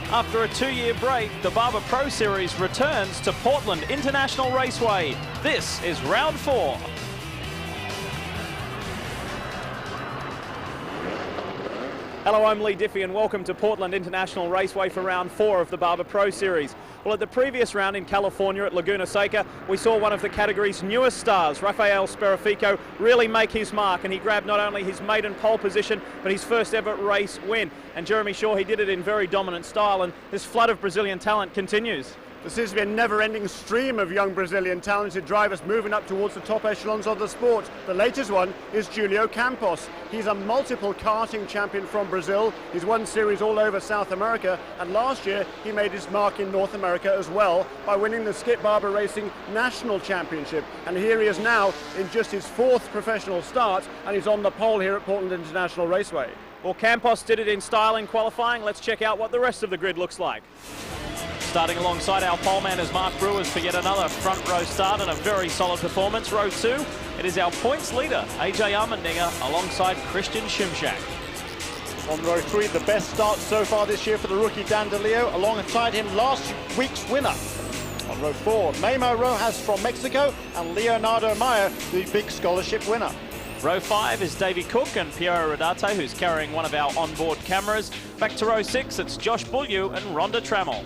After a 2-year break, the Barber Pro Series returns to Portland International Raceway. This is round 4. Hello, I'm Lee Diffie and welcome to Portland International Raceway for round 4 of the Barber Pro Series. Well, at the previous round in California at Laguna Seca, we saw one of the category's newest stars, Rafael Sperafico, really make his mark, and he grabbed not only his maiden pole position, but his first ever race win. And Jeremy Shaw, he did it in very dominant style, and this flood of Brazilian talent continues. There seems to be a never-ending stream of young Brazilian talented drivers moving up towards the top echelons of the sport. The latest one is Julio Campos. He's a multiple karting champion from Brazil. He's won series all over South America, and last year he made his mark in North America as well by winning the Skip Barber Racing National Championship. And here he is now in just his 4th professional start, and he's on the pole here at Portland International Raceway. Well, Campos did it in style in qualifying. Let's check out what the rest of the grid looks like. Starting alongside our poleman is Mark Brewers for yet another front row start and a very solid performance. Row 2, it is our points leader, AJ Allmendinger, alongside Christian Shimshak. On row 3, the best start so far this year for the rookie Dan DeLeo, alongside him last week's winner. On row 4, Memo Rojas from Mexico and Leonardo Meyer, the big scholarship winner. Row 5 is Davy Cook and Piero Rodarte, who's carrying one of our onboard cameras. Back to row 6, it's Josh Beaulieu and Rhonda Trammell.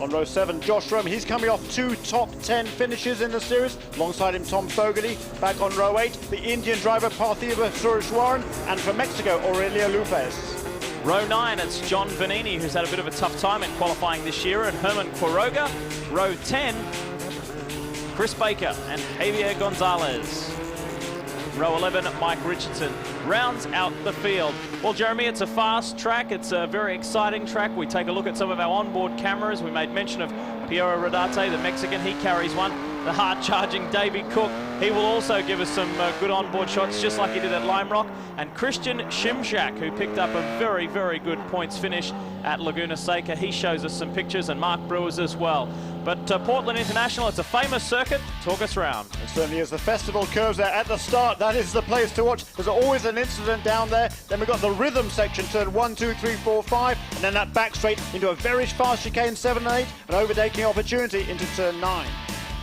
On row 7, Josh Rome, he's coming off 2 top 10 finishes in the series. Alongside him, Tom Fogarty. Back on row 8, the Indian driver Parthiva Sureshwaran, and from Mexico, Aurelio Lopez. Row 9, it's John Vanini, who's had a bit of a tough time in qualifying this year, and Herman Quiroga. Row 10, Chris Baker and Javier Gonzalez. Row 11, Mike Richardson rounds out the field. Well, Jeremy, it's a fast track. It's a very exciting track. We take a look at some of our onboard cameras. We made mention of Piero Rodarte, the Mexican. He carries one. The hard-charging Davy Cook, he will also give us some good onboard shots, just like he did at Lime Rock. And Christian Shimshak, who picked up a very, very good points finish at Laguna Seca. He shows us some pictures, and Mark Brewers as well. But Portland International, it's a famous circuit. Talk us round. It certainly is. The festival curves there at the start. That is the place to watch. There's always an incident down there. Then we've got the rhythm section, turn 1, 2, 3, 4, 5, and then that back straight into a very fast chicane 7 and 8, an overtaking opportunity into turn 9.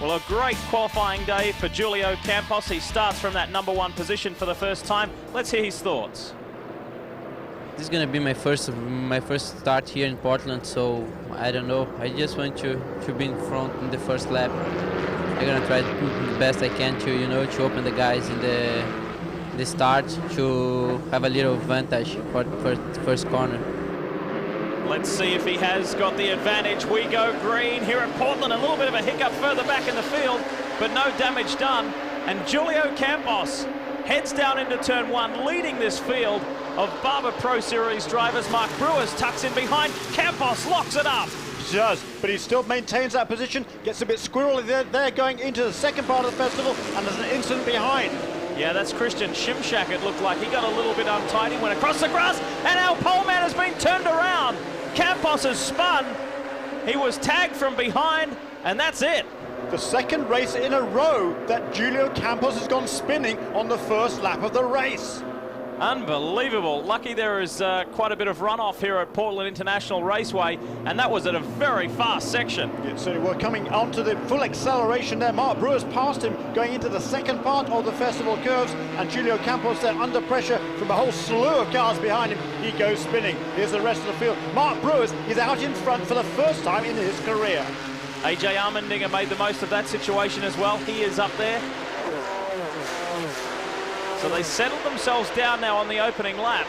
Well, a great qualifying day for Julio Campos. He starts from that number 1 position for the first time. Let's hear his thoughts. This is gonna be my first start here in Portland, so I don't know. I just want to be in front in the first lap. I'm gonna try to do the best I can to open the guys in the start, to have a little advantage for first corner. Let's see if he has got the advantage. We go green here at Portland. A little bit of a hiccup further back in the field, but no damage done. And Julio Campos heads down into turn 1, leading this field of Barber Pro Series drivers. Mark Brewers tucks in behind. Campos locks it up. He does, but he still maintains that position, gets a bit squirrely there going into the second part of the festival, and there's an incident behind. Yeah, that's Christian Shimshak, it looked like. He got a little bit untidy, went across the grass, and our poleman has been turned around. Campos has spun. He was tagged from behind, and that's it. The second race in a row that Julio Campos has gone spinning on the first lap of the race. Unbelievable. Lucky there is quite a bit of runoff here at Portland International Raceway, and that was at a very fast section. Yeah, so we're coming onto the full acceleration there. Mark Brewers passed him going into the second part of the festival curves, and Julio Campos there under pressure from a whole slew of cars behind him. He goes spinning. Here's the rest of the field. Mark Brewers is out in front for the first time in his career. AJ Allmendinger made the most of that situation as well. He is up there. So they settled themselves down now on the opening lap.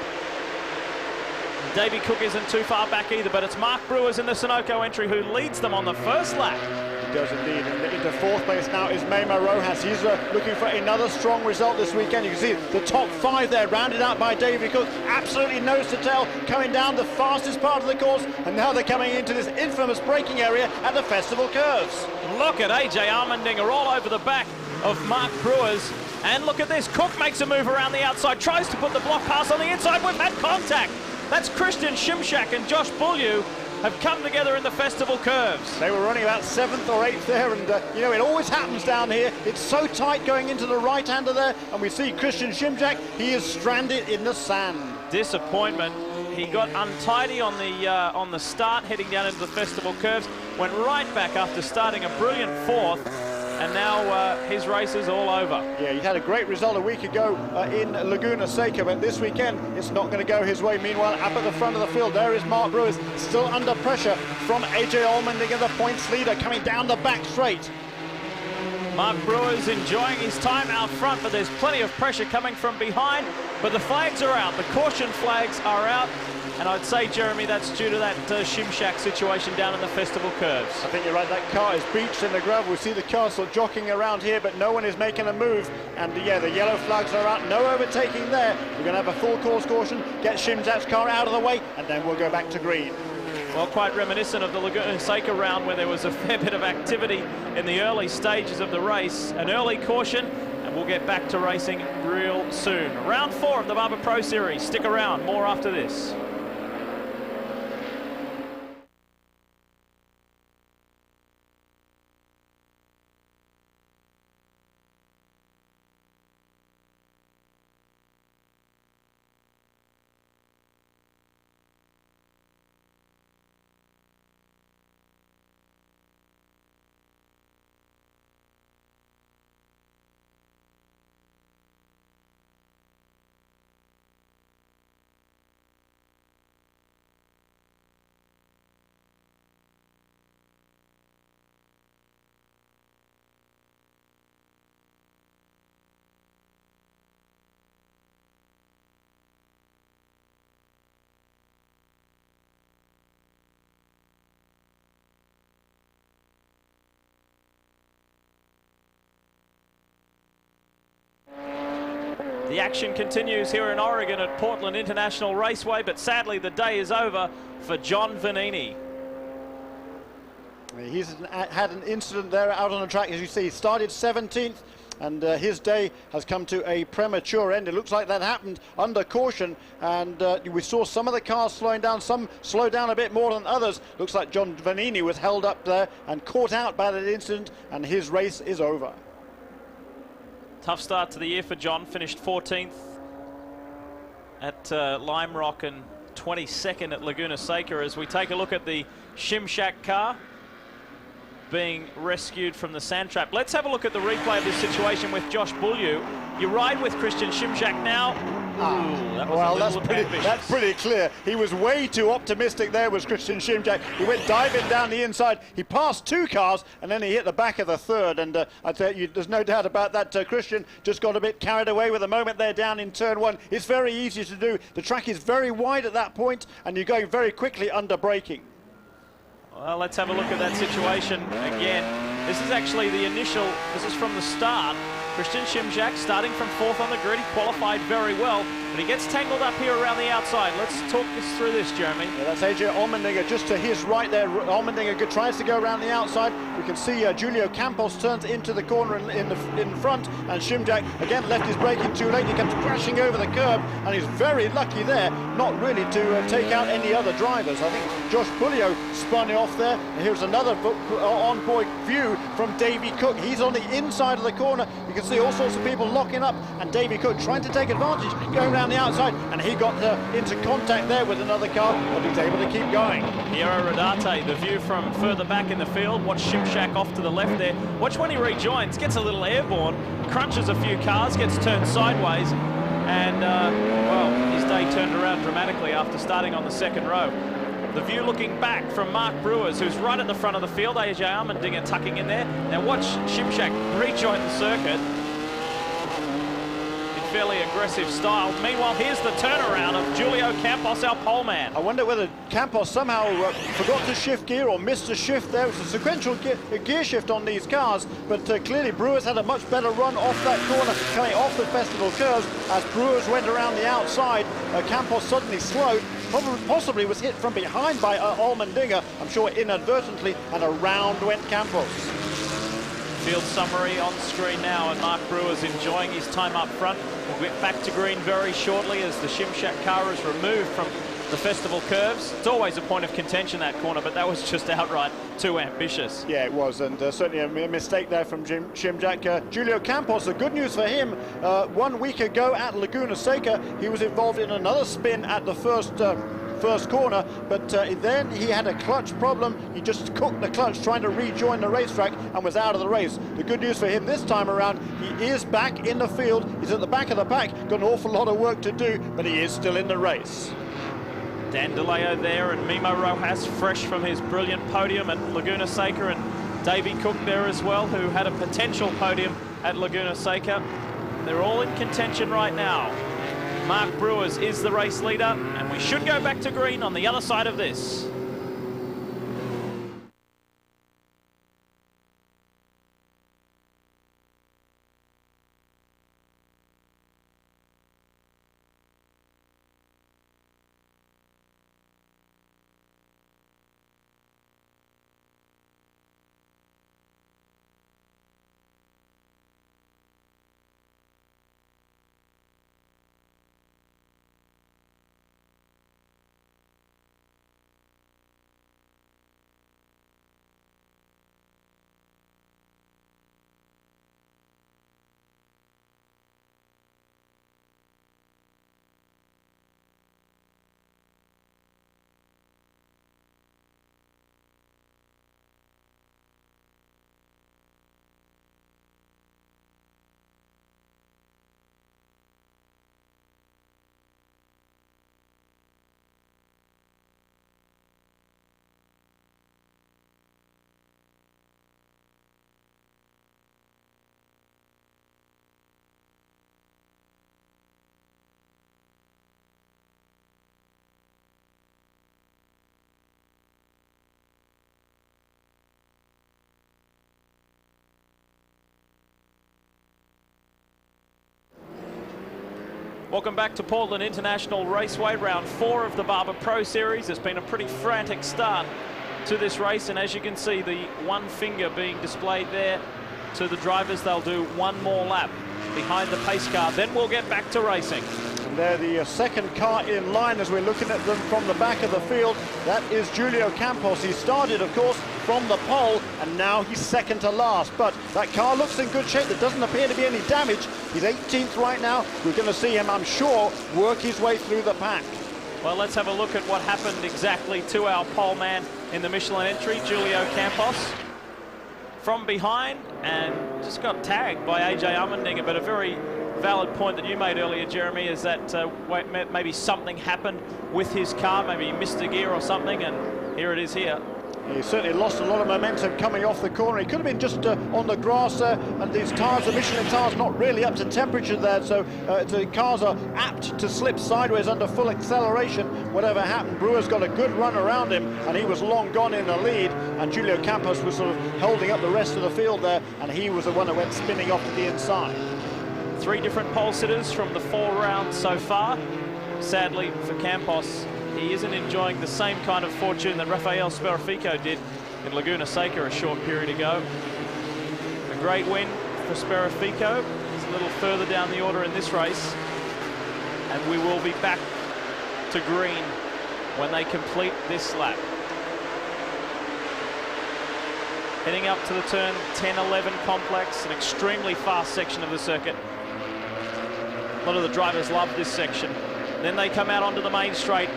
Davy Cook isn't too far back either, but it's Mark Brewers in the Sunoco entry who leads them on the first lap. He does indeed. And into 4th place now is Memo Rojas. He's looking for another strong result this weekend. You can see the top 5 there, rounded out by Davy Cook. Absolutely nose to tail, coming down the fastest part of the course. And now they're coming into this infamous braking area at the festival curves. Look at AJ Allmendinger all over the back of Mark Brewers. And look at this, Cook makes a move around the outside, tries to put the block pass on the inside. We've had contact. That's Christian Shimshak and Josh Beaulieu have come together in the festival curves. They were running about 7th or 8th there, and it always happens down here. It's so tight going into the right-hander there, and we see Christian Shimshak, he is stranded in the sand. Disappointment. He got untidy on the start, heading down into the festival curves, went right back after starting a brilliant fourth, and now his race is all over. Yeah, he had a great result a week ago in Laguna Seca, but this weekend it's not going to go his way. Meanwhile, up at the front of the field, there is Mark Brewers, still under pressure from AJ Allmendinger, the points leader, coming down the back straight. Mark Brewers enjoying his time out front, but there's plenty of pressure coming from behind. But the flags are out, the caution flags are out, and I'd say, Jeremy, that's due to that Shimshak situation down in the festival curves. I think you're right, that car is beached in the gravel. We see the car sort of jockeying around here, but no one is making a move. And yeah, the yellow flags are out, no overtaking there. We're going to have a full course caution, get Shimshak's car out of the way, and then we'll go back to green. Well, quite reminiscent of the Laguna Seca round, where there was a fair bit of activity in the early stages of the race. An early caution, and we'll get back to racing real soon. Round 4 of the Barber Pro Series. Stick around, more after this. The action continues here in Oregon at Portland International Raceway, but sadly the day is over for John Vanini. He's had an incident there out on the track, as you see. He started 17th, and his day has come to a premature end. It looks like that happened under caution, and we saw some of the cars slowing down, some slowed down a bit more than others. Looks like John Vanini was held up there and caught out by that incident, and his race is over. Tough start to the year for John, finished 14th at Lime Rock and 22nd at Laguna Seca. As we take a look at the Shimshak car being rescued from the sand trap. Let's have a look at the replay of this situation with Josh Beaulieu. You ride with Christian Shimshak now. Ooh, that's pretty clear. He was way too optimistic there, was Christian Shimshak. He went diving down the inside. He passed 2 cars, and then he hit the back of the third. And I tell you, there's no doubt about that. Christian just got a bit carried away with the moment there down in turn 1. It's very easy to do. The track is very wide at that point, and you're going very quickly under braking. Well, let's have a look at that situation again. This is actually the initial, this is from the start. Christian Shimshak starting from 4th on the grid. He qualified very well, but he gets tangled up here around the outside. Let's talk this through this, Jeremy. Yeah, that's AJ Allmendinger just to his right there. Allmendinger tries to go around the outside. We can see Julio Campos turns into the corner in front, and Shimshak again left his braking too late. He comes crashing over the curb, and he's very lucky there, not really to take out any other drivers. I think Josh Beaulieu spun off there. And here's another on-board view from Davy Cook. He's on the inside of the corner. You can see all sorts of people locking up, and Davy Cook trying to take advantage, going around the outside, and he got into contact there with another car, but he's able to keep going. Hiro Rodarte, the view from further back in the field. Watch Shimshak off to the left there. Watch when he rejoins, gets a little airborne, crunches a few cars, gets turned sideways, and well, his day turned around dramatically after starting on the 2nd row. The view looking back from Mark Brewers, who's right at the front of the field. AJ Allmendinger tucking in there. Now watch Shimshak rejoin the circuit in fairly aggressive style. Meanwhile, here's the turnaround of Julio Campos, our pole man. I wonder whether Campos somehow forgot to shift gear or missed a shift there. It's a sequential gear shift on these cars, but clearly Brewers had a much better run off that corner, coming off the festival curves. As Brewers went around the outside, Campos suddenly slowed. Possibly was hit from behind by Allmendinger, I'm sure inadvertently, and around went Campos. Field summary on screen now, and Mark Brewers enjoying his time up front. We'll get back to green very shortly as the Shimshak car is removed from the festival curves. It's always a point of contention, that corner, but that was just outright too ambitious. Yeah, it was, and certainly a mistake there from Shimshak. Julio Campos, the good news for him, 1 week ago at Laguna Seca, he was involved in another spin at the first first corner, but then he had a clutch problem. He just cooked the clutch trying to rejoin the racetrack and was out of the race. The good news for him this time around, he is back in the field. He's at the back of the pack, got an awful lot of work to do, but he is still in the race. Dan DeLeo there and Mimo Rojas fresh from his brilliant podium at Laguna Seca, and Davey Cook there as well, who had a potential podium at Laguna Seca. They're all in contention right now. Mark Brewers is the race leader, and we should go back to green on the other side of this. Welcome back to Portland International Raceway, round 4 of the Barber Pro Series. It's been a pretty frantic start to this race, and as you can see, the one finger being displayed there to the drivers. They'll do one more lap behind the pace car, then we'll get back to racing. And they're the second car in line as we're looking at them from the back of the field. That is Julio Campos. He started, of course, from the pole, and now he's second to last. But that car looks in good shape. There doesn't appear to be any damage. He's 18th right now. We're going to see him, I'm sure, work his way through the pack. Well, let's have a look at what happened exactly to our pole man in the Michelin entry, Julio Campos. From behind, and just got tagged by AJ Allmendinger, but a very valid point that you made earlier, Jeremy, is that maybe something happened with his car, maybe he missed a gear or something, and here it is here. He certainly lost a lot of momentum coming off the corner. He could have been just on the grass, and these tyres, the Michelin tyres, not really up to temperature there, so the cars are apt to slip sideways under full acceleration. Whatever happened, Brewer's got a good run around him, and he was long gone in the lead, and Julio Campos was sort of holding up the rest of the field there, and he was the one that went spinning off to the inside. 3 different pole sitters from the 4 rounds so far. Sadly for Campos, he isn't enjoying the same kind of fortune that Rafael Sperafico did in Laguna Seca a short period ago. A great win for Sperafico. He's a little further down the order in this race. And we will be back to green when they complete this lap. Heading up to the turn 10-11 complex, an extremely fast section of the circuit. A lot of the drivers love this section. Then they come out onto the main straight,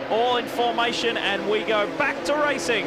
all in formation, and we go back to racing.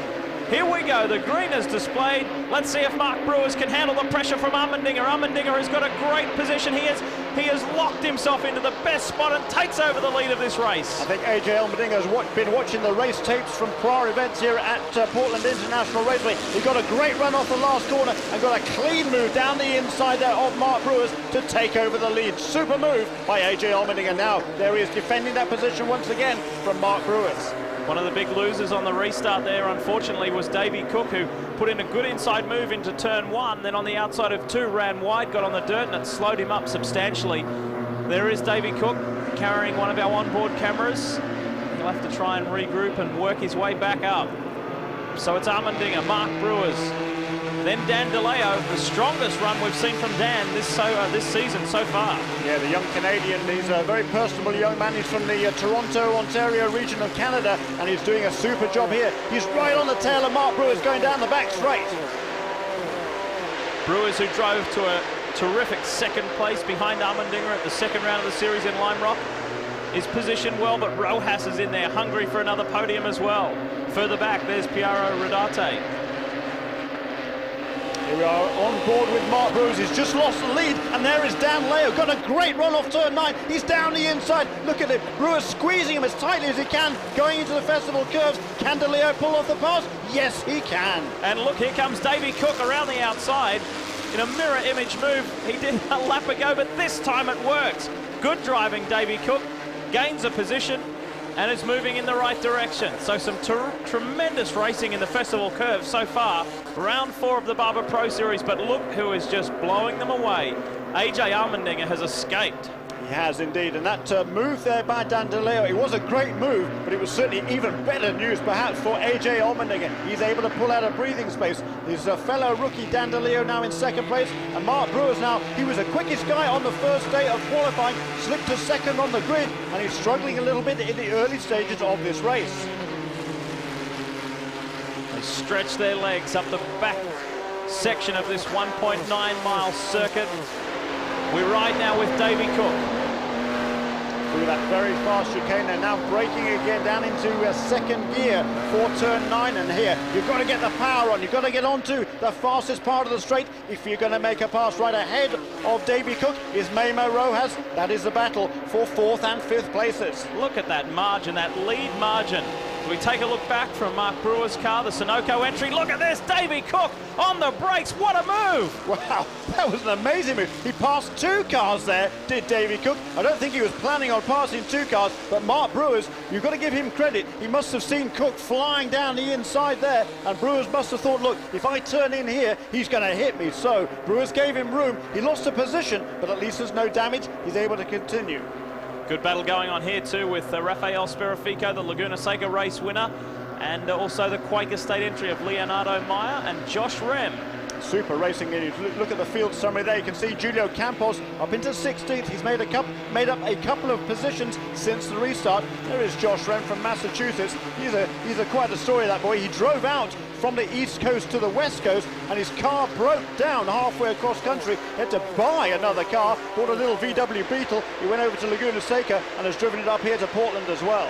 Here we go, the green is displayed. Let's see if Mark Brewers can handle the pressure from Allmendinger. Allmendinger has got a great position. He has locked himself into the best spot and takes over the lead of this race. I think AJ Allmendinger has been watching the race tapes from prior events here at Portland International Raceway. He got a great run off the last corner and got a clean move down the inside there of Mark Brewers to take over the lead. Super move by AJ Allmendinger. Now there he is defending that position once again from Mark Brewers. One of the big losers on the restart there, unfortunately, was Davey Cook, who put in a good inside move into turn 1, then on the outside of 2 ran wide, got on the dirt, and it slowed him up substantially. There is Davey Cook carrying one of our onboard cameras. He'll have to try and regroup and work his way back up. So it's Allmendinger, Mark Brewers, then Dan DeLeo, the strongest run we've seen from Dan this season so far. Yeah, the young Canadian, he's a very personable young man. He's from the Toronto, Ontario region of Canada, and he's doing a super job here. He's right on the tail of Mark Brewers going down the back straight. Brewers, who drove to a terrific second place behind Allmendinger at the second round of the series in Lime Rock, is positioned well, but Rojas is in there, hungry for another podium as well. Further back, there's Piero Rodarte. Here we are on board with Mark Brewers. He's just lost the lead, and there is Dan Leo. Got a great run off turn 9. He's down the inside. Look at him. Brewers squeezing him as tightly as he can, going into the festival curves. Can De Leo pull off the pass? Yes, he can. And look, here comes Davy Cook around the outside. In a mirror image move, he did a lap ago, but this time it worked. Good driving, Davy Cook. Gains a position and is moving in the right direction. So some tremendous racing in the festival curve so far. Round 4 of the Barber Pro Series, but look who is just blowing them away. AJ Allmendinger has escaped. He has indeed, and that move there by Dan De Leo, it was a great move, but it was certainly even better news perhaps for AJ Allmendinger. He's able to pull out a breathing space. His fellow rookie Dan De Leo now in 2nd place, and Mark Brewers now, he was the quickest guy on the first day of qualifying, slipped to 2nd on the grid, and he's struggling a little bit in the early stages of this race. They stretch their legs up the back section of this 1.9-mile circuit. We ride now with Davy Cook. Through that very fast chicane, they're now braking again down into 2nd gear for turn 9, and here you've got to get the power on, you've got to get onto the fastest part of the straight if you're going to make a pass. Right ahead of Davy Cook is Memo Rojas. That is the battle for 4th and 5th places. Look at that margin, that lead margin. We take a look back from Mark Brewer's car, the Sunoco entry. Look at this, Davy Cook on the brakes. What a move! Wow, that was an amazing move. He passed 2 cars there, did Davy Cook. I don't think he was planning on passing 2 cars, but Mark Brewers, you've got to give him credit. He must have seen Cook flying down the inside there, and Brewers must have thought, look, if I turn in here, he's going to hit me. So Brewers gave him room. He lost a position, but at least there's no damage. He's able to continue. Good battle going on here too with Rafael Sperafico, the Laguna Seca race winner, and also the Quaker State entry of Leonardo Meyer and Josh Rem. Super racing. Look at the field summary there. You can see Julio Campos up into 16th. He's made up a couple of positions since the restart. There is Josh Rem from Massachusetts. He's quite a story, that boy. He drove out from the east coast to the west coast, and his car broke down halfway across country. He had to buy another car, bought a little VW Beetle. He went over to Laguna Seca and has driven it up here to Portland as well.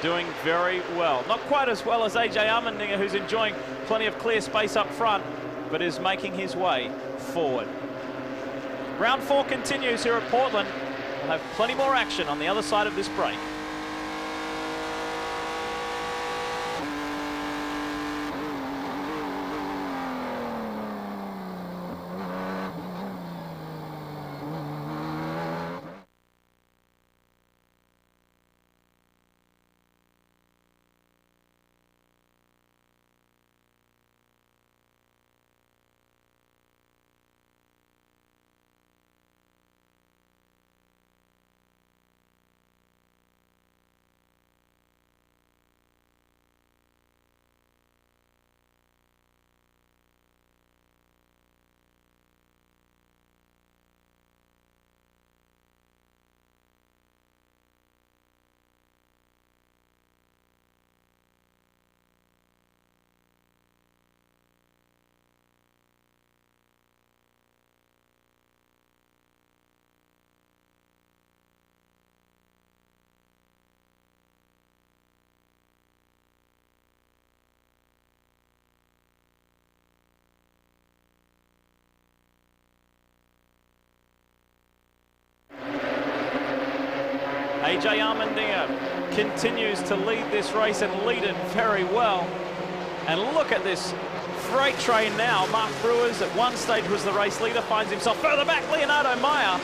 Doing very well. Not quite as well as AJ Allmendinger, who's enjoying plenty of clear space up front, but is making his way forward. Round 4 continues here at Portland. We'll have plenty more action on the other side of this break. AJ Allmendinger continues to lead this race and lead it very well. And look at this freight train now. Mark Brewers at one stage was the race leader, finds himself further back. Leonardo Meyer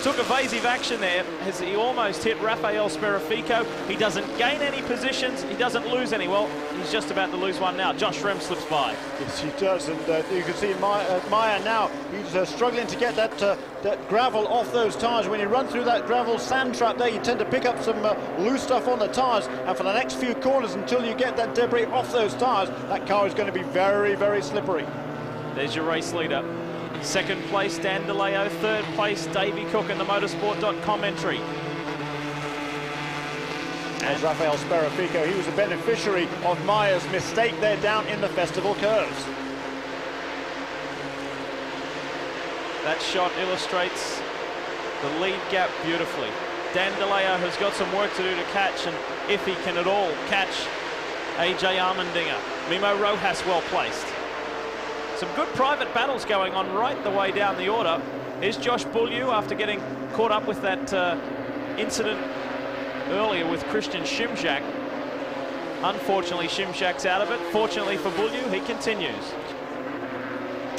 took evasive action there as he almost hit Rafael Sperafico. He doesn't gain any positions, he doesn't lose any. Well, he's just about to lose one now. Josh Rem slips by. Yes, he does, and you can see Meyer now, he's struggling to get that gravel off those tyres. When you run through that gravel sand trap there, you tend to pick up some loose stuff on the tyres, and for the next few corners, until you get that debris off those tyres, that car is going to be very, very slippery. There's your race leader. 2nd place, Dan De Leo. 3rd place, Davy Cook in the motorsport.com entry. As Rafael Sperafico, he was a beneficiary of Meyer's mistake there down in the festival curves. That shot illustrates the lead gap beautifully. Dan DeLeo has got some work to do to catch, and if he can at all catch AJ Allmendinger. Mimo Rojas well placed. Some good private battles going on right the way down the order. Here's Josh Beaulieu after getting caught up with that incident earlier with Christian Szymczak. Unfortunately, Szymczak's out of it. Fortunately for Beaulieu, he continues.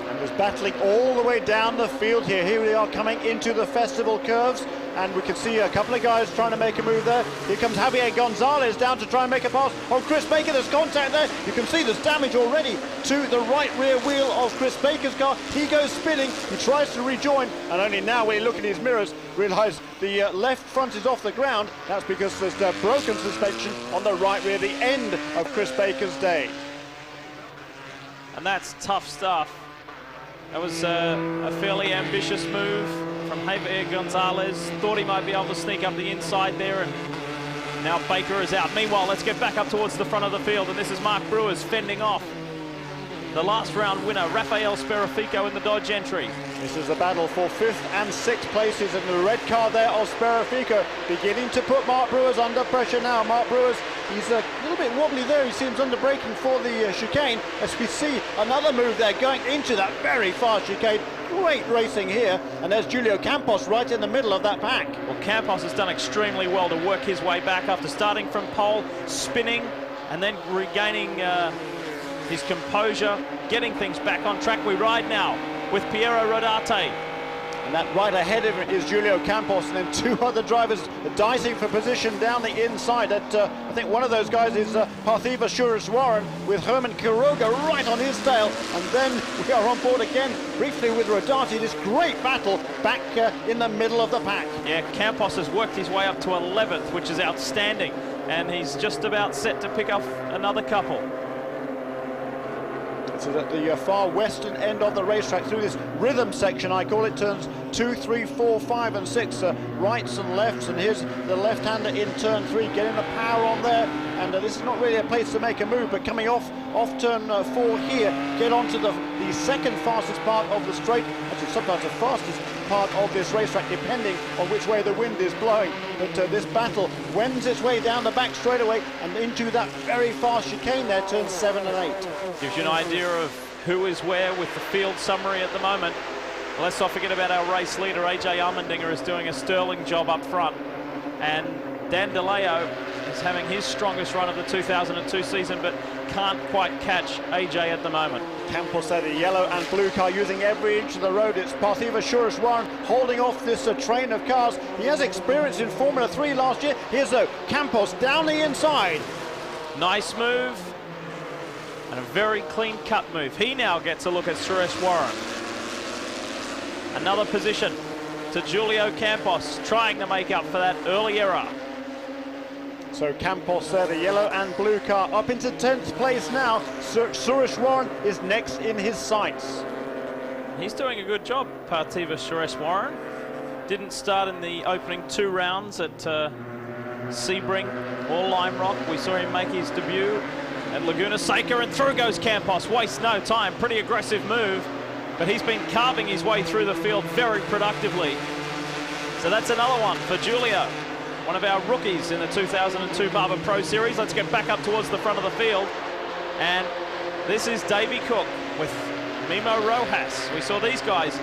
And was battling all the way down the field here. Here we are coming into the festival curves, and we can see a couple of guys trying to make a move there. Here comes Javier Gonzalez down to try and make a pass on Chris Baker. There's contact there. You can see there's damage already to the right rear wheel of Chris Baker's car. He goes spinning. He tries to rejoin, and only now when you look at his mirrors, realise the left front is off the ground. That's because there's broken suspension on the right rear, the end of Chris Baker's day. And that's tough stuff. That was a fairly ambitious move from Javier Gonzalez. Thought he might be able to sneak up the inside there, and now Baker is out. Meanwhile, let's get back up towards the front of the field, and this is Mark Brewers fending off the last round winner, Rafael Sperafico, in the Dodge entry. This is a battle for 5th and 6th places, and the red car there of Sperafico beginning to put Mark Brewers under pressure now. Mark Brewers, he's a little bit wobbly there. He seems under braking for the chicane, as we see another move there going into that very fast chicane. Great racing here, and there's Julio Campos right in the middle of that pack. Well, Campos has done extremely well to work his way back after starting from pole, spinning, and then regaining his composure, getting things back on track. We ride now with Piero Rodarte. And that right ahead of it is Julio Campos, and then two other drivers dicing for position down the inside. I think one of those guys is Parthiva Sureswaran with Herman Quiroga right on his tail. And then we are on board again briefly with Rodarte. This great battle back in the middle of the pack. Yeah, Campos has worked his way up to 11th, which is outstanding. And he's just about set to pick up another couple. So at the far western end of the racetrack, through this rhythm section, I call it, turns 2, 3, 4, 5 and 6, rights and lefts, and here's the left-hander in turn 3, getting the power on there, and this is not really a place to make a move, but coming off turn 4 here, get onto the second fastest part of the straight, actually sometimes the fastest part of this racetrack, depending on which way the wind is blowing. But this battle wends its way down the back straightaway and into that very fast chicane there, turns 7 and 8. Gives you an idea of who is where with the field summary at the moment. Let's not forget about our race leader, AJ Allmendinger, is doing a sterling job up front. And Dan DeLeo is having his strongest run of the 2002 season, but can't quite catch AJ at the moment. Campos there, the yellow and blue car, using every inch of the road. It's Parthiva Sureswaran holding off this train of cars. He has experience in Formula 3 last year. Here's Campos down the inside. Nice move, and a very clean cut move. He now gets a look at Sureswaran. Another position to Julio Campos, trying to make up for that early error. So Campos there, the yellow and blue car, up into 10th place now. Sureswaran is next in his sights. He's doing a good job, Parthiva Sureswaran. Didn't start in the opening 2 rounds at Sebring or Lime Rock. We saw him make his debut at Laguna Seca, and through goes Campos. Wastes no time, pretty aggressive move, but he's been carving his way through the field very productively. So that's another one for Julio, one of our rookies in the 2002 Barber Pro Series. Let's get back up towards the front of the field. And this is Davey Cook with Mimo Rojas. We saw these guys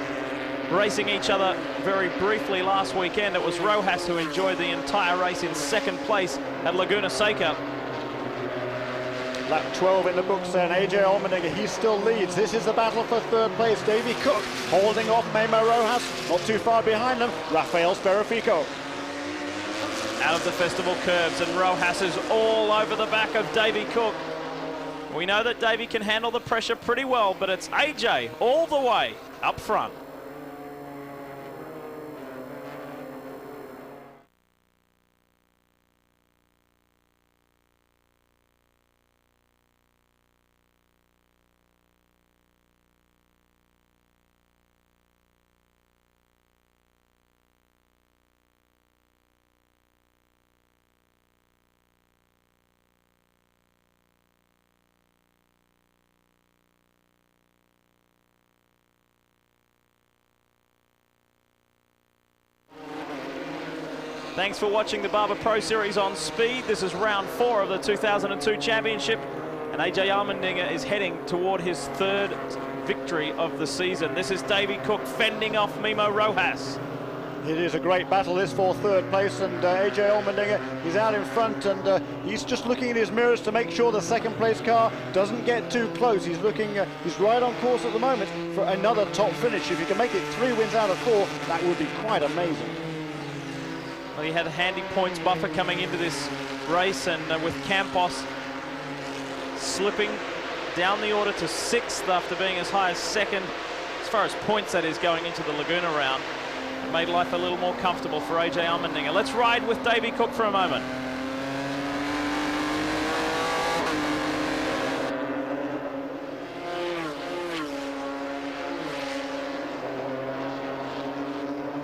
racing each other very briefly last weekend. It was Rojas who enjoyed the entire race in 2nd place at Laguna Seca. Lap 12 in the books there, and AJ Allmendinger, he still leads. This is the battle for 3rd place. Davey Cook holding off Mimo Rojas. Not too far behind them, Rafael Sperafico. Out of the festival curves, and Rojas is all over the back of Davey Cook. We know that Davey can handle the pressure pretty well, but it's AJ all the way up front. Thanks for watching the Barber Pro Series on Speed. This is round 4 of the 2002 championship, and AJ Allmendinger is heading toward his 3rd victory of the season. This is Davey Cook fending off Memo Rojas. It is a great battle, this, for 3rd place, and AJ Allmendinger is out in front, and he's just looking in his mirrors to make sure the 2nd place car doesn't get too close. He's looking, he's right on course at the moment for another top finish. If he can make it 3 wins out of 4, that would be quite amazing. Well, he had a handy points buffer coming into this race, and with Campos slipping down the order to 6th after being as high as 2nd, as far as points that is going into the Laguna round, it made life a little more comfortable for AJ Allmendinger. Let's ride with Davey Cook for a moment.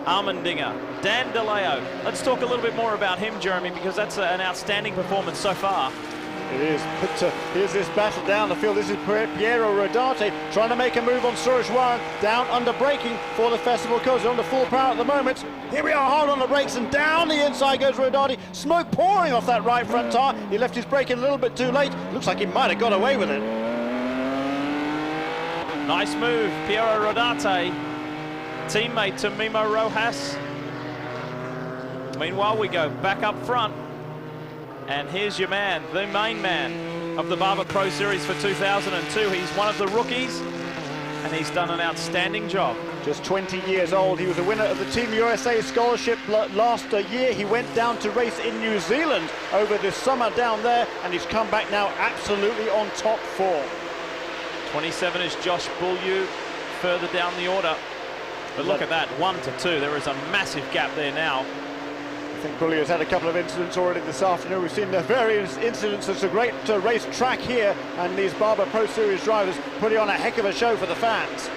Allmendinger, Dan DeLeo. Let's talk a little bit more about him, Jeremy, because that's an outstanding performance so far. It is, but here's this battle down the field. This is Piero Rodarte trying to make a move on Suresh Warren, down under braking for the Festival Coast. They're under full power at the moment. Here we are, hard on the brakes, and down the inside goes Rodarte. Smoke pouring off that right front tire. He left his braking a little bit too late. Looks like he might have got away with it. Nice move, Piero Rodarte, teammate to Memo Rojas. Meanwhile, we go back up front. And here's your man, the main man of the Barber Pro Series for 2002. He's one of the rookies, and he's done an outstanding job. Just 20 years old. He was a winner of the Team USA scholarship last year. He went down to race in New Zealand over this summer down there, and he's come back now absolutely on top form. 27 is Josh Beaulieu further down the order. But look at that, 1 to 2. There is a massive gap there now. I think Beaulieu's had a couple of incidents already this afternoon. We've seen the various incidents. It's a great race track here, and these Barber Pro Series drivers putting on a heck of a show for the fans.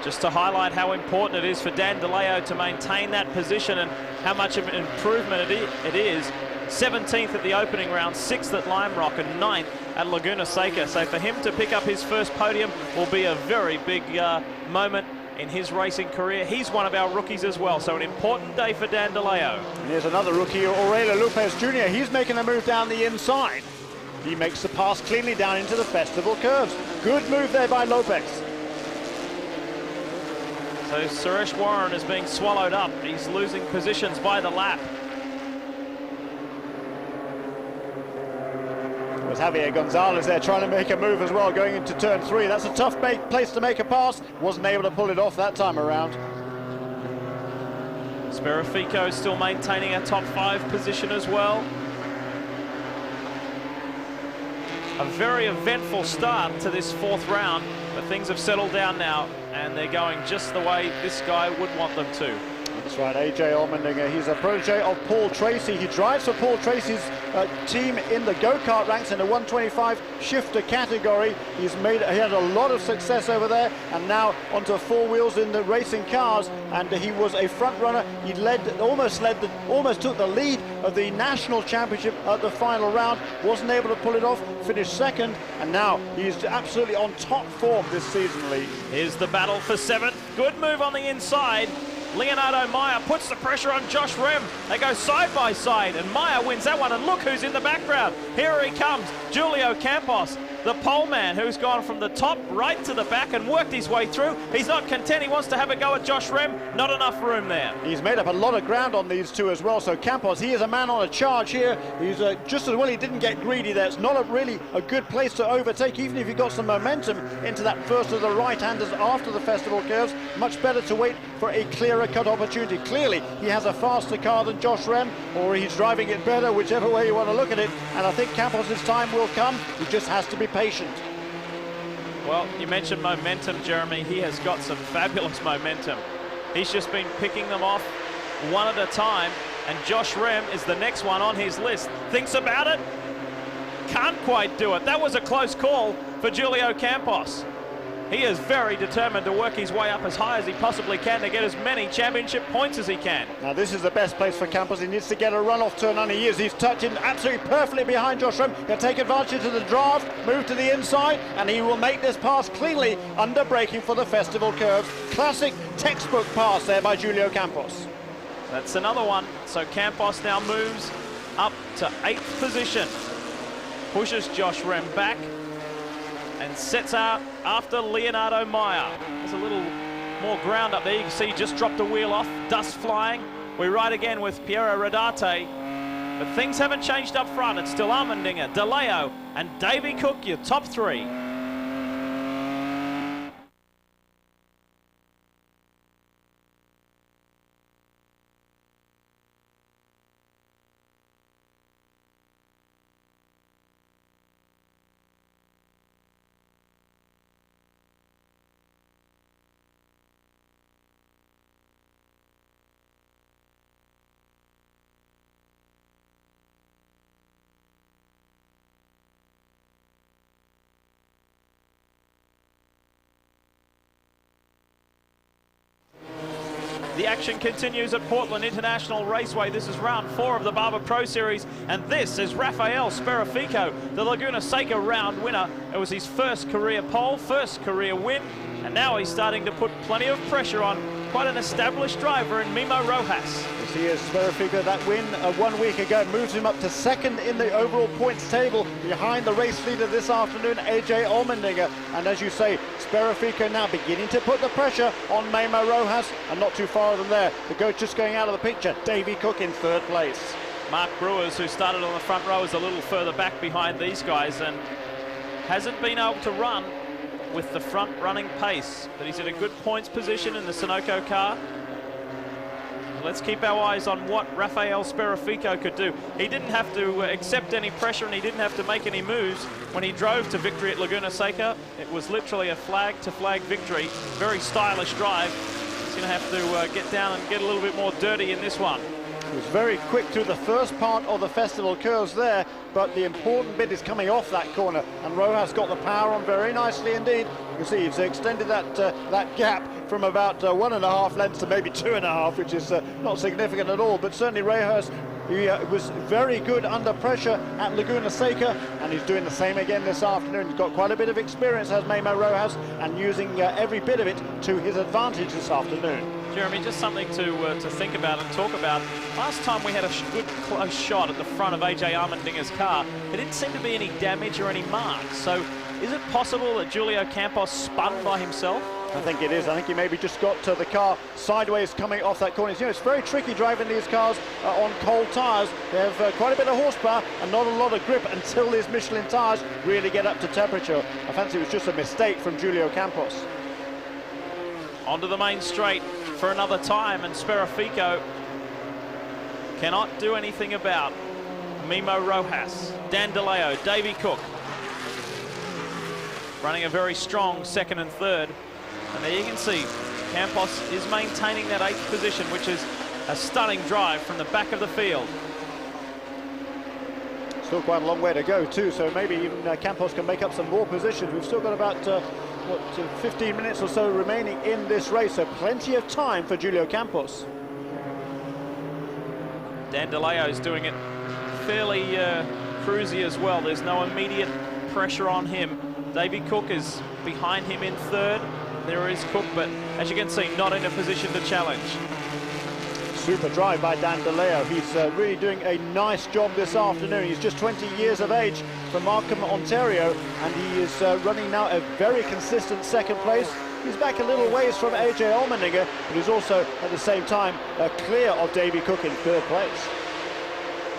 Just to highlight how important it is for Dan DeLeo to maintain that position and how much of an improvement it is. 17th at the opening round, 6th at Lime Rock, and 9th at Laguna Seca. So for him to pick up his first podium will be a very big moment in his racing career. He's one of our rookies as well, so an important day for Dan DeLeo. And here's another rookie, Aurelio Lopez Jr. He's making a move down the inside. He makes the pass cleanly down into the Festival curves. Good move there by Lopez. So Suresh Warren is being swallowed up. He's losing positions by the lap. Was Javier Gonzalez there trying to make a move as well, going into turn 3. That's a tough place to make a pass. Wasn't able to pull it off that time around. Sperafico still maintaining a top 5 position as well. A very eventful start to this 4th round, but things have settled down now, and they're going just the way this guy would want them to. That's right, AJ Allmendinger. He's a protege of Paul Tracy. He drives for Paul Tracy's team in the go-kart ranks in the 125 shifter category. He had a lot of success over there, and now onto 4 wheels in the racing cars. And he was a front runner. He almost took the lead of the national championship at the final round. Wasn't able to pull it off. Finished 2nd, and now he's absolutely on top form this season, Lee. Here's the battle for 7th. Good move on the inside. Leonardo Meyer puts the pressure on Josh Rem. They go side by side, and Meyer wins that one. And look who's in the background. Here he comes, Julio Campos, the pole man, who's gone from the top right to the back and worked his way through. He's not content. He wants to have a go at Josh Rem. Not enough room there. He's made up a lot of ground on these two as well. So Campos, he is a man on a charge here. He's just as well he didn't get greedy there. It's not really a good place to overtake, even if you got some momentum into that first of the right-handers after the Festival curves. Much better to wait for a clearer cut opportunity. Clearly, he has a faster car than Josh Rem, or he's driving it better, whichever way you want to look at it. And I think Campos' time will come. He just has to be patient. Well, you mentioned momentum, Jeremy. He has got some fabulous momentum. He's just been picking them off one at a time, and Josh Rem is the next one on his list. Thinks about it, can't quite do it. That was a close call for Julio Campos. He is very determined to work his way up as high as he possibly can to get as many championship points as he can. Now this is the best place for Campos. He needs to get a run-off turn on. He is. He's touching absolutely perfectly behind Josh Rem. He'll take advantage of the draft, move to the inside, and he will make this pass cleanly under braking for the festival curves. Classic textbook pass there by Julio Campos. That's another one. So Campos now moves up to 8th position. Pushes Josh Rem back and sets out after Leonardo Meyer. There's a little more ground up there. You can see he just dropped a wheel off, dust flying. We ride again with Piero Rodarte, but things haven't changed up front. It's still Armendinger, De Leo and Davy Cook, your top 3. The action continues at Portland International Raceway. This is round 4 of the Barber Pro Series, and this is Rafael Sperafico, the Laguna Seca round winner. It was his first career pole, first career win, and now he's starting to put plenty of pressure on quite an established driver in Mimo Rojas. You see as Sperafico, that win 1 week ago moves him up to 2nd in the overall points table behind the race leader this afternoon, AJ Allmendinger. And as you say, Sperafico now beginning to put the pressure on Mimo Rojas, and not too far than there. The goat just going out of the picture, Davy Cook in 3rd place. Mark Brewers, who started on the front row, is a little further back behind these guys and hasn't been able to run with the front running pace, but he's in a good points position in the Sunoco car. Let's keep our eyes on what Rafael Sperafico could do. He didn't have to accept any pressure, and he didn't have to make any moves when he drove to victory at Laguna Seca. It was literally a flag-to-flag victory. Very stylish drive. He's going to have to get down and get a little bit more dirty in this one. He was very quick through the first part of the festival curves there, but the important bit is coming off that corner, and Rojas got the power on very nicely indeed. You can see he's extended that gap from about 1.5 lengths to maybe 2.5, which is not significant at all, but certainly Rojas, he was very good under pressure at Laguna Seca, and he's doing the same again this afternoon. He's got quite a bit of experience, has Mimo Rojas, and using every bit of it to his advantage this afternoon. Jeremy, just something to think about and talk about. Last time we had a good close shot at the front of AJ Armendinger's car, there didn't seem to be any damage or any marks. So is it possible that Julio Campos spun by himself? I think it is. I think he maybe just got the car sideways coming off that corner. You know, it's very tricky driving these cars on cold tyres. They have quite a bit of horsepower and not a lot of grip until these Michelin tyres really get up to temperature. I fancy it was just a mistake from Julio Campos. Onto the main straight for another time, and Sperafico cannot do anything about Mimo Rojas, Dan DeLeo, Davy Cook running a very strong 2nd and 3rd. And there you can see Campos is maintaining that 8th position, which is a stunning drive from the back of the field. Still quite a long way to go too, so maybe even Campos can make up some more positions. We've still got about 15 minutes or so remaining in this race, so plenty of time for Julio Campos. Dan DeLeo is doing it fairly cruisy as well. There's no immediate pressure on him. Davy Cook is behind him in 3rd. There is Cook, but as you can see, not in a position to challenge. Super drive by Dan DeLeo. He's really doing a nice job this afternoon. He's just 20 years of age from Markham, Ontario, and he is running now a very consistent 2nd place. He's back a little ways from AJ Allmendinger, but he's also at the same time clear of Davy Cook in 3rd place.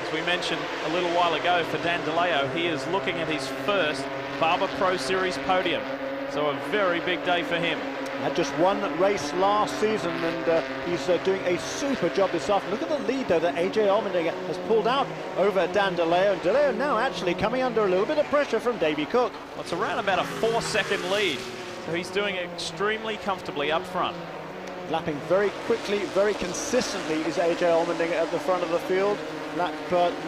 As we mentioned a little while ago, for Dan DeLeo, he is looking at his first Barber Pro Series podium. So a very big day for him. Had just one race last season, and he's doing a super job this afternoon. Look at the lead, though, that AJ Allmendinger has pulled out over Dan DeLeo. And DeLeo now actually coming under a little bit of pressure from Davy Cook. Well, it's around about a 4-second lead. So he's doing extremely comfortably up front. Lapping very quickly, very consistently is AJ Allmendinger at the front of the field. Lap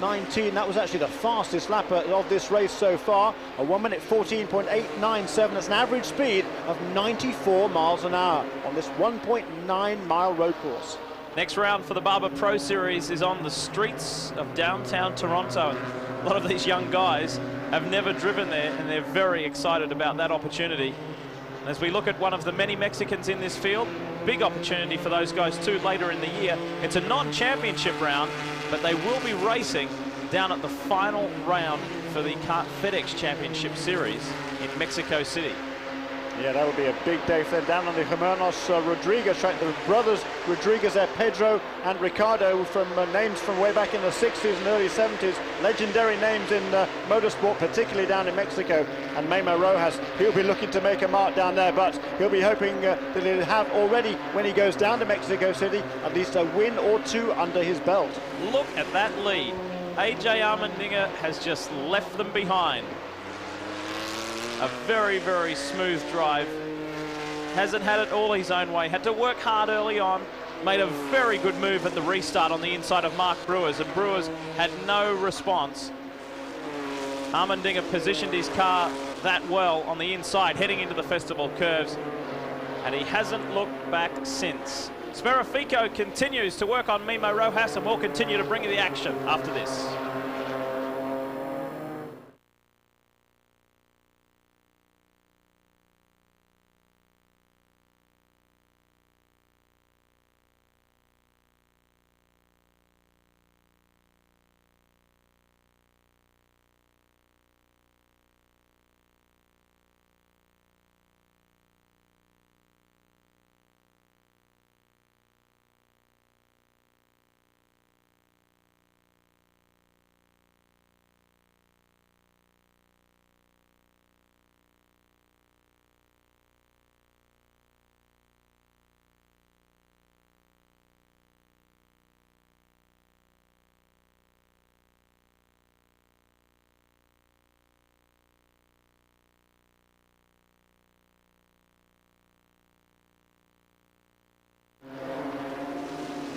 19, that was actually the fastest lap of this race so far. A 1 minute 14.897, that's an average speed of 94 miles an hour on this 1.9 mile road course. Next round for the Barber Pro Series is on the streets of downtown Toronto. A lot of these young guys have never driven there, and they're very excited about that opportunity. As we look at one of the many Mexicans in this field, big opportunity for those guys too later in the year. It's a non-championship round, but they will be racing down at the final round for the Kart FedEx Championship Series in Mexico City. Yeah, that would be a big day for them down on the Hermanos Rodriguez track. The brothers Rodriguez there, Pedro and Ricardo, from names from way back in the 60s and early 70s. Legendary names in motorsport, particularly down in Mexico. And Memo Rojas, he'll be looking to make a mark down there, but he'll be hoping that he'll have already, when he goes down to Mexico City, at least a win or two under his belt. Look at that lead. AJ Allmendinger has just left them behind. A very, very smooth drive. Hasn't had it all his own way. Had to work hard early on. Made a very good move at the restart on the inside of Mark Brewers, and Brewers had no response. Allmendinger positioned his car that well on the inside, heading into the festival curves, and he hasn't looked back since. Sperafico continues to work on Memo Rojas, and we'll continue to bring you the action after this.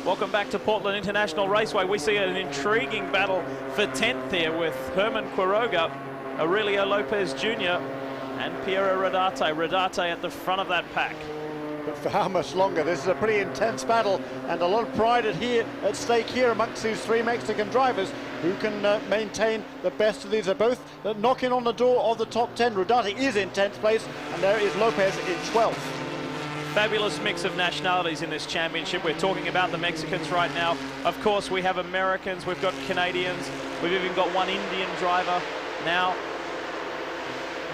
Welcome back to Portland International Raceway. We see an intriguing battle for 10th here with Herman Quiroga, Aurelio Lopez Jr. and Piero Rodarte. Rodarte at the front of that pack. But for how much longer? This is a pretty intense battle, and a lot of pride at stake here amongst these three Mexican drivers who can maintain the best of these. They're both knocking on the door of the top 10. Rodarte is in 10th place, and there is Lopez in 12th. Fabulous mix of nationalities in this championship. We're talking about the Mexicans right now. Of course, we have Americans, we've got Canadians, we've even got one Indian driver now.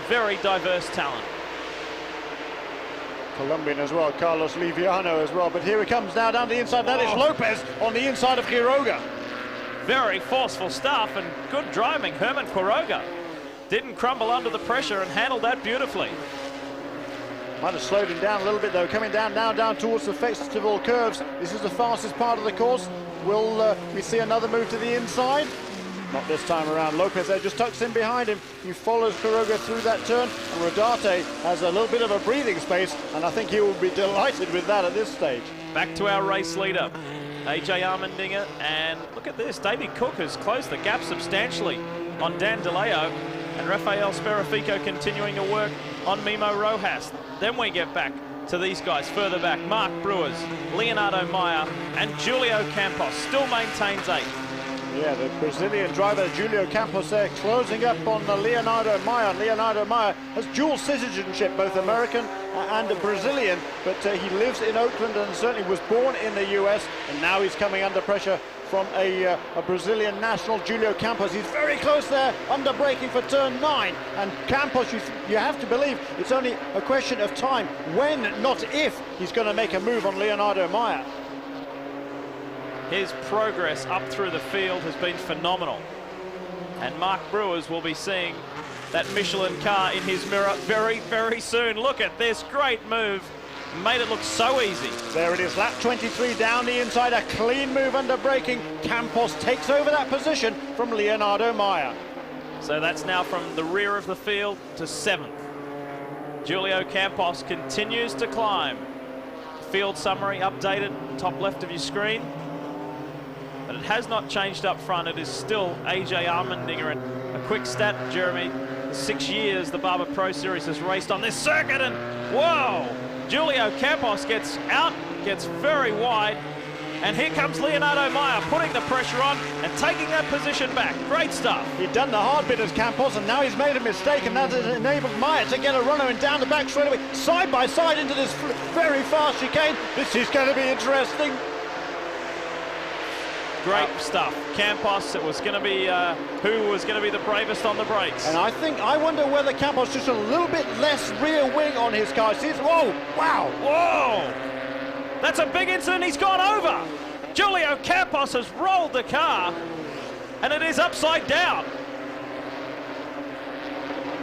Very diverse talent. Colombian as well, Carlos Liviano as well. But here he comes now down the inside. That is Lopez on the inside of Quiroga. Very forceful stuff and good driving. Herman Quiroga didn't crumble under the pressure and handled that beautifully. Might have slowed him down a little bit though, coming down now down towards the festival curves. This is the fastest part of the course. Will we see another move to the inside? Not this time around. Lopez there just tucks in behind him. He follows Quiroga through that turn, and Rodarte has a little bit of a breathing space, and I think he will be delighted with that at this stage. Back to our race leader, AJ Allmendinger, and look at this. Davey Cook has closed the gap substantially on Dan DeLeo, and Rafael Sperafico continuing to work on Memo Rojas. Then we get back to these guys further back. Mark Brewers, Leonardo Meyer, and Julio Campos still maintains 8th. Yeah, the Brazilian driver Julio Campos there closing up on Leonardo Meyer. Leonardo Meyer has dual citizenship, both American and Brazilian, but he lives in Oakland and certainly was born in the US, and now he's coming under pressure from a Brazilian national, Julio Campos. He's very close there, under braking for turn 9. And Campos, you have to believe it's only a question of time, when, not if, he's going to make a move on Leonardo Meyer. His progress up through the field has been phenomenal. And Mark Brewers will be seeing that Michelin car in his mirror very, very soon. Look at this great move. Made it look so easy. There it is, lap 23 down the inside, a clean move under braking. Campos takes over that position from Leonardo Meyer. So that's now from the rear of the field to 7th. Julio Campos continues to climb. field summary updated, top left of your screen. But it has not changed up front. It is still AJ Allmendinger. And a quick stat, Jeremy, 6 years the Barber Pro Series has raced on this circuit, and whoa! Julio Campos gets out, gets very wide, and here comes Leonardo Meyer putting the pressure on and taking that position back. Great stuff. He'd done the hard bit as Campos, and now he's made a mistake, and that has enabled Meyer to get a runner and down the back straight away, side by side into this very fast chicane. This is going to be interesting. Great stuff. Campos, it was going to be who was going to be the bravest on the brakes. And I wonder whether Campos just a little bit less rear wing on his car. Whoa, wow. Whoa! That's a big incident. He's gone over. Julio Campos has rolled the car, and it is upside down.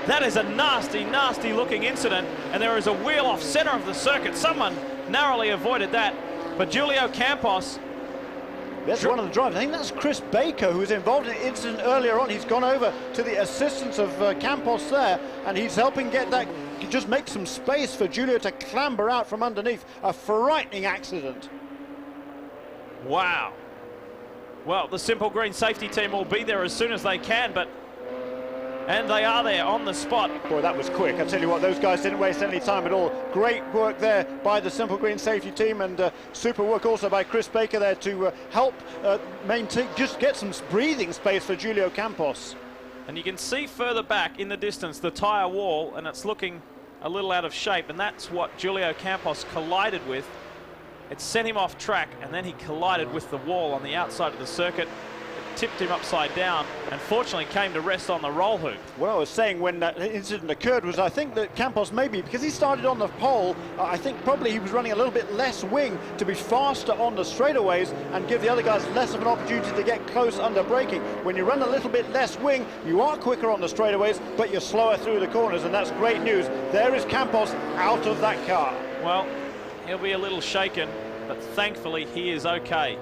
That is a nasty, nasty looking incident, and there is a wheel off center of the circuit. Someone narrowly avoided that, but Julio Campos. That's one of the drivers. I think that's Chris Baker, who was involved in the incident earlier on. He's gone over to the assistance of Campos there, and he's helping get that, just make some space for Julio to clamber out from underneath. A frightening accident. Wow. Well, the Simple Green safety team will be there as soon as they can, and they are there on the spot. Boy, that was quick. I tell you what, those guys didn't waste any time at all. Great work there by the Simple Green safety team, and super work also by Chris Baker there to help maintain, just get some breathing space for Julio Campos. And you can see further back in the distance the tyre wall, and it's looking a little out of shape, and that's what Julio Campos collided with. It sent him off track, and then he collided with the wall on the outside of the circuit. It tipped him upside down, and fortunately came to rest on the roll hoop. What I was saying when that incident occurred was I think that Campos maybe, because he started on the pole, I think probably he was running a little bit less wing to be faster on the straightaways and give the other guys less of an opportunity to get close under braking. When you run a little bit less wing, you are quicker on the straightaways, but you're slower through the corners, and that's great news. There is Campos out of that car. Well, he'll be a little shaken, but thankfully he is okay.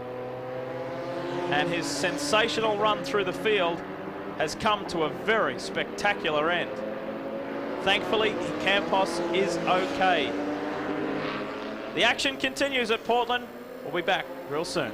And his sensational run through the field has come to a very spectacular end. Thankfully, Campos is okay. The action continues at Portland. We'll be back real soon.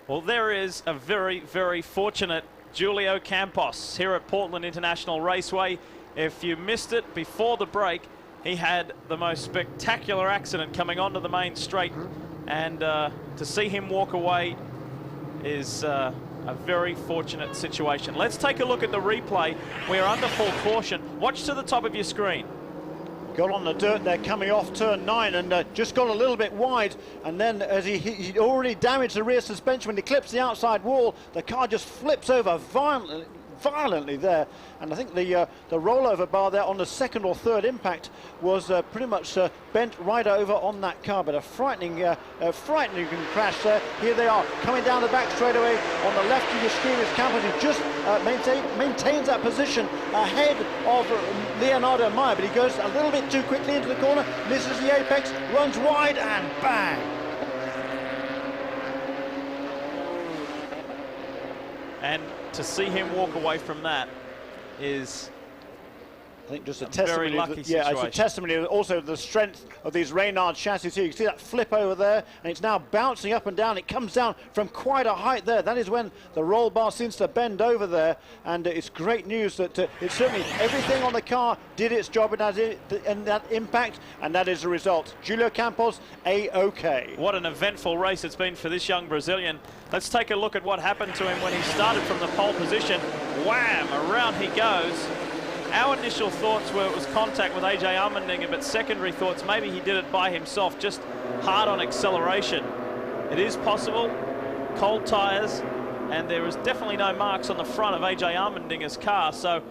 Well, there is a very, very fortunate Julio Campos here at Portland International Raceway. If you missed it before the break, he had the most spectacular accident coming onto the main straight, and to see him walk away is a very fortunate situation. Let's take a look at the replay. We are under full caution. Watch to the top of your screen. Got on the dirt there coming off turn 9 and just got a little bit wide, and then as he already damaged the rear suspension when he clips the outside wall, the car just flips over violently there, and I think the rollover bar there on the second or third impact was pretty much bent right over on that car. But a frightening crash there. Here they are coming down the back straightaway. On the left of your screen is Campos, who just maintains that position ahead of Leonardo Meyer, but he goes a little bit too quickly into the corner, misses the apex, runs wide, and bang. And to see him walk away from that is I think just a testimony, very lucky it's a testimony also the strength of these Reynard chassis here. You can see that flip over there, and it's now bouncing up and down. It comes down from quite a height there. That is when the roll bar seems to bend over there, and it's great news that it's certainly everything on the car did its job and that impact, and that is the result. Julio Campos, A-OK. What an eventful race it's been for this young Brazilian. Let's take a look at what happened to him when he started from the pole position. Wham, around he goes. Our initial thoughts were it was contact with AJ Allmendinger, but secondary thoughts maybe he did it by himself, just hard on acceleration. It is possible, cold tyres, and there is definitely no marks on the front of AJ Allmendinger's car, so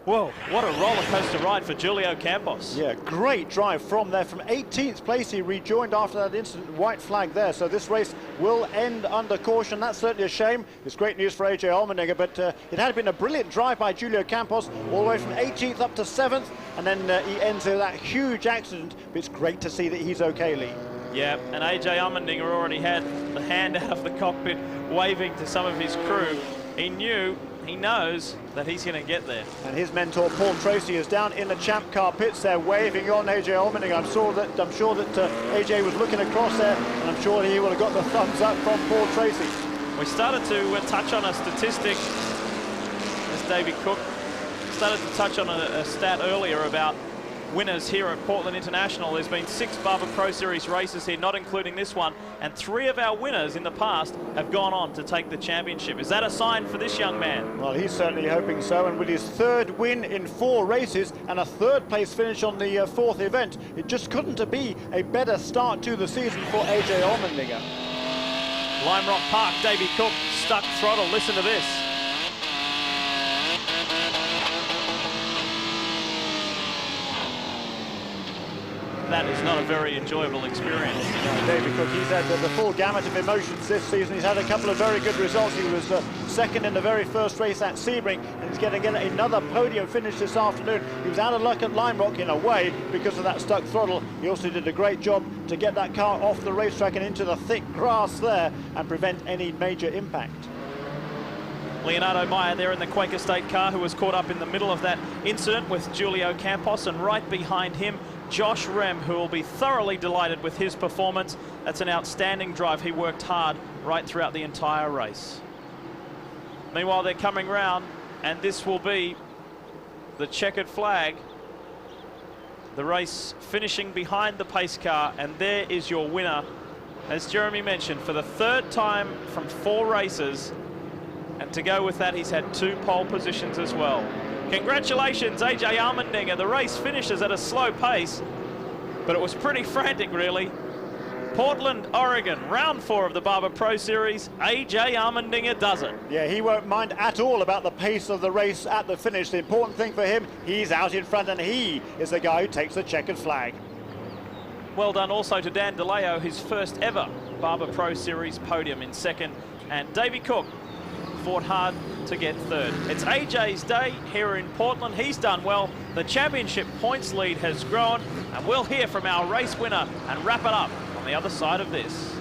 whoa, what a roller coaster ride for Julio Campos. Yeah, great drive from there. From 18th place, he rejoined after that incident, white flag there. So this race will end under caution. That's certainly a shame. It's great news for AJ Allmendinger, but it had been a brilliant drive by Julio Campos, all the way from 18th up to 7th, and then he ends with that huge accident. But it's great to see that he's okay, Lee. Yeah, and AJ Allmendinger already had the hand out of the cockpit waving to some of his crew. He knows that he's going to get there. And his mentor Paul Tracy is down in the champ car pits there, waving on AJ Allmendinger. I'm sure that AJ was looking across there, and I'm sure he would have got the thumbs up from Paul Tracy. We started to touch on a statistic, as Davey Cook started to touch on a stat earlier about winners here at Portland International. There's been 6 Barber Pro Series races here, not including this one, and 3 of our winners in the past have gone on to take the championship. Is that a sign for this young man? Well, he's certainly hoping so, and with his 3rd win in 4 races and a 3rd place finish on the 4th event, it just couldn't be a better start to the season for AJ Allmendinger. Lime Rock Park, Davey Cook, stuck throttle. Listen to this. That is not a very enjoyable experience. David Cook, he's had the full gamut of emotions this season. He's had a couple of very good results. He was second in the very first race at Sebring, and he's going to get another podium finish this afternoon. He was out of luck at Lime Rock in a way because of that stuck throttle. He also did a great job to get that car off the racetrack and into the thick grass there and prevent any major impact. Leonardo Meyer there in the Quaker State car, who was caught up in the middle of that incident with Julio Campos, and right behind him Josh Rem, who will be thoroughly delighted with his performance. That's an outstanding drive. He worked hard right throughout the entire race. Meanwhile, they're coming round, and this will be the checkered flag. The race finishing behind the pace car, and there is your winner, as Jeremy mentioned, for the 3rd time from 4 races. And to go with that, he's had 2 pole positions as well. Congratulations, AJ Allmendinger. The race finishes at a slow pace, but it was pretty frantic, really. Portland, Oregon, round 4 of the Barber Pro Series. AJ Allmendinger does it. Yeah, he won't mind at all about the pace of the race at the finish. The important thing for him, he's out in front, and he is the guy who takes the checkered flag. Well done also to Dan DeLeo, his first ever Barber Pro Series podium in 2nd. And Davey Cook fought hard to get 3rd. It's AJ's day here in Portland. He's done well. The championship points lead has grown, and we'll hear from our race winner and wrap it up on the other side of this.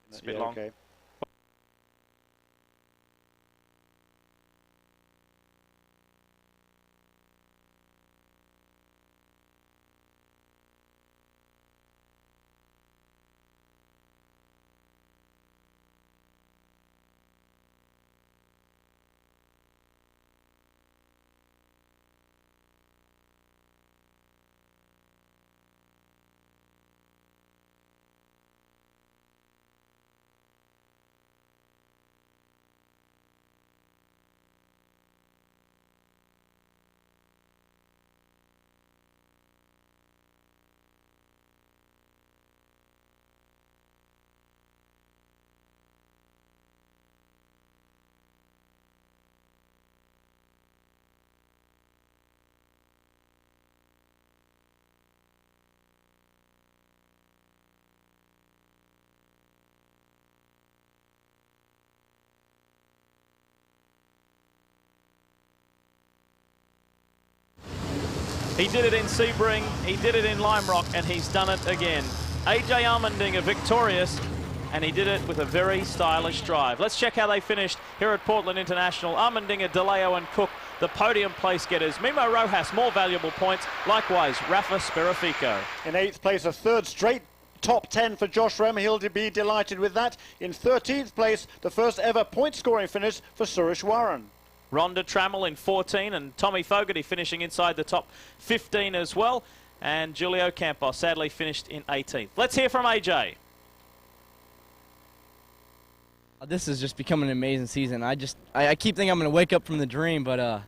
It's a bit long. Okay. He did it in Sebring, he did it in Lime Rock, and he's done it again. AJ Allmendinger victorious and he did it with a very stylish drive. Let's check how they finished here at Portland International. Armandinger, DeLeo and Cook, the podium place getters. Mimo Rojas, more valuable points. Likewise, Rafa Sperafico. In 8th place, a third straight top 10 for Josh Rem. He'll be delighted with that. In 13th place, the first ever point-scoring finish for Suresh Warren. Rhonda Trammell in 14 and Tommy Fogarty finishing inside the top 15 as well. And Julio Campos sadly finished in 18th. Let's hear from AJ. This is just becoming an amazing season. I keep thinking I'm going to wake up from the dream, but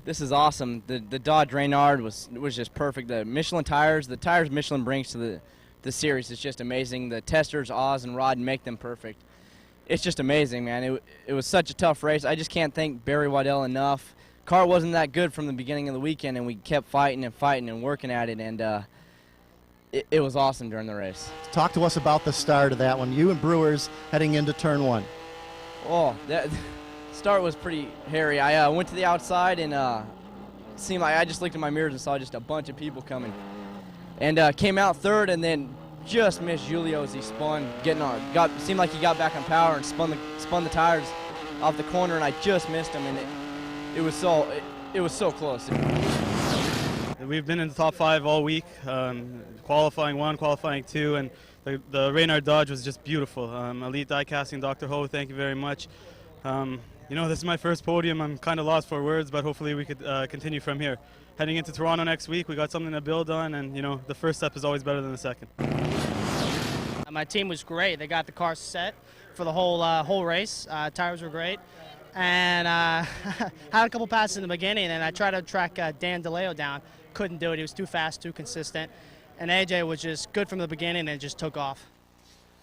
this is awesome. The Dodge Reynard was just perfect. The Michelin tires, the tires Michelin brings to the series is just amazing. The testers, Oz and Rod, make them perfect. It's just amazing, man. It was such a tough race. I just can't thank Barry Waddell enough. Car wasn't that good from the beginning of the weekend, and we kept fighting and fighting and working at it, and it was awesome during the race. Talk to us about the start of that one. You and Brewers heading into turn 1. Oh, that start was pretty hairy. I went to the outside and it seemed like I just looked in my mirrors and saw just a bunch of people coming. And came out third and then just missed Julio as he spun, seemed like he got back on power and spun the tires off the corner, and I just missed him, and it was so close. We've been in the top 5 all week, qualifying 1, qualifying 2, and the Reynard Dodge was just beautiful. Elite Die Casting, Dr. Ho, thank you very much. You know, this is my first podium. I'm kind of lost for words, but hopefully we could continue from here. Heading into Toronto next week, we got something to build on, and you know, the first step is always better than the second. My team was great. They got the car set for the whole race. Tires were great. And had a couple passes in the beginning, and I tried to track Dan DeLeo down. Couldn't do it. He was too fast, too consistent. And AJ was just good from the beginning and just took off.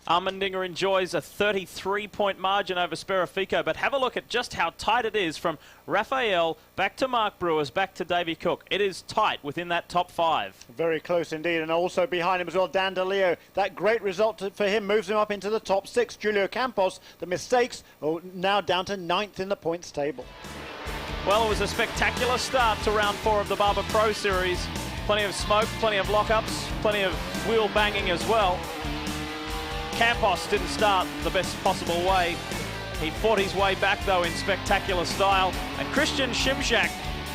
Armandinger enjoys a 33-point margin over Sperafico, but have a look at just how tight it is from Raphael back to Mark Brewers, back to Davey Cook. It is tight within that top 5. Very close indeed, and also behind him as well, Dan DeLeo. That great result for him moves him up into the top 6. Julio Campos, the mistakes, now down to 9th in the points table. Well, it was a spectacular start to round 4 of the Barber Pro Series. Plenty of smoke, plenty of lockups, plenty of wheel banging as well. Campos didn't start the best possible way. He fought his way back, though, in spectacular style. And Christian Shimshak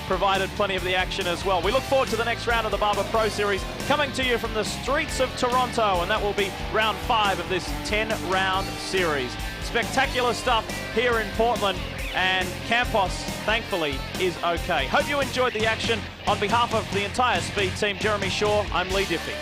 provided plenty of the action as well. We look forward to the next round of the Barber Pro Series coming to you from the streets of Toronto, and that will be round 5 of this 10-round series. Spectacular stuff here in Portland, and Campos, thankfully, is okay. Hope you enjoyed the action. On behalf of the entire Speed team, Jeremy Shaw, I'm Lee Diffie.